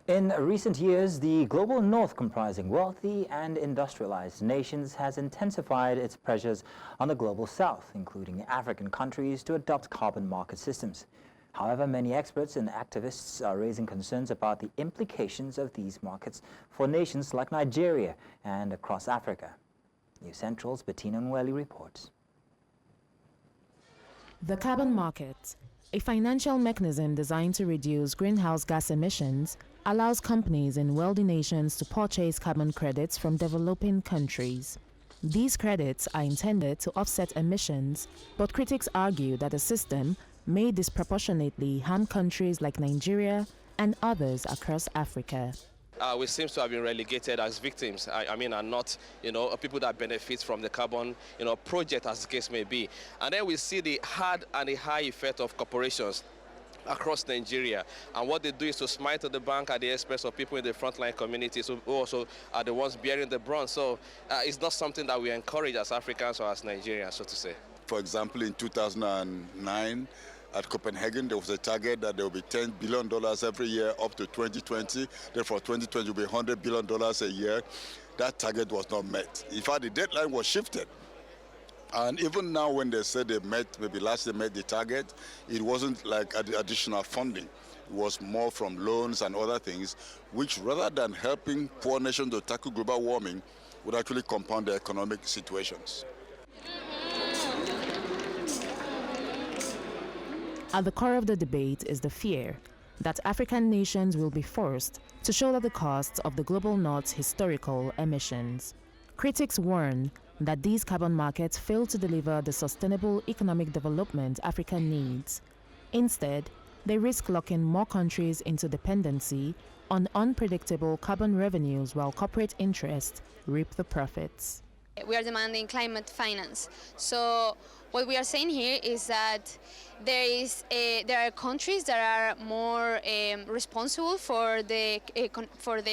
In recent years, the global north, comprising wealthy and industrialized nations, has intensified its pressures on the global south, including African countries, to adopt carbon market systems. However, many experts and activists are raising concerns about the implications of these markets for nations like Nigeria and across Africa. News Central's Bettina and Nwelih reports. The carbon market, a financial mechanism designed to reduce greenhouse gas emissions, allows companies in wealthy nations to purchase carbon credits from developing countries. These credits are intended to offset emissions, but critics argue that the system may disproportionately harm countries like Nigeria and others across Africa. We seem to have been relegated as victims, and not, people that benefit from the carbon, project, as the case may be. And then we see the hard and the high effect of corporations across Nigeria, and what they do is to smite to the bank at the expense of people in the frontline communities who also are the ones bearing the brunt. So it's not something that we encourage as Africans or as Nigerians, so to say. For example, in 2009, at Copenhagen, there was a target that there will be $10 billion every year up to 2020. Therefore, 2020 will be $100 billion a year. That target was not met. In fact, the deadline was shifted. And even now, when they said they met, maybe last year met the target, it wasn't like additional funding. It was more from loans and other things, which rather than helping poor nations to tackle global warming, would actually compound their economic situations. At the core of the debate is the fear that African nations will be forced to shoulder the costs of the global north's historical emissions. Critics warn that these carbon markets fail to deliver the sustainable economic development Africa needs. Instead, they risk locking more countries into dependency on unpredictable carbon revenues while corporate interests reap the profits. We are demanding climate finance. So what we are saying here is that there are countries that are more responsible for the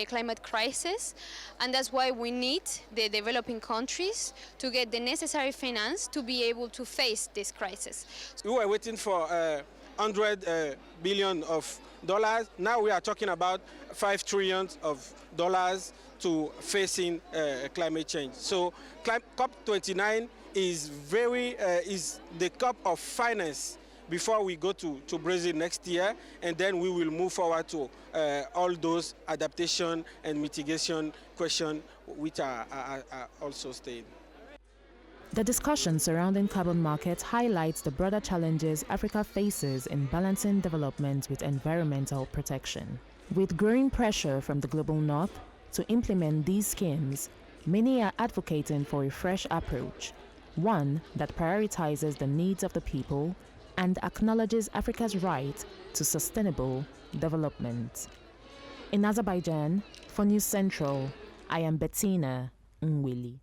climate crisis, and that's why we need the developing countries to get the necessary finance to be able to face this crisis. We were waiting for $100 billion. Now we are talking about $5 trillion to facing climate change. So COP29 is is the COP of finance before we go to Brazil next year, and then we will move forward to all those adaptation and mitigation questions which are also staying. The discussion surrounding carbon markets highlights the broader challenges Africa faces in balancing development with environmental protection. With growing pressure from the global north to implement these schemes, many are advocating for a fresh approach, one that prioritizes the needs of the people and acknowledges Africa's right to sustainable development. In Azerbaijan, for News Central, I am Bettina Nwelih.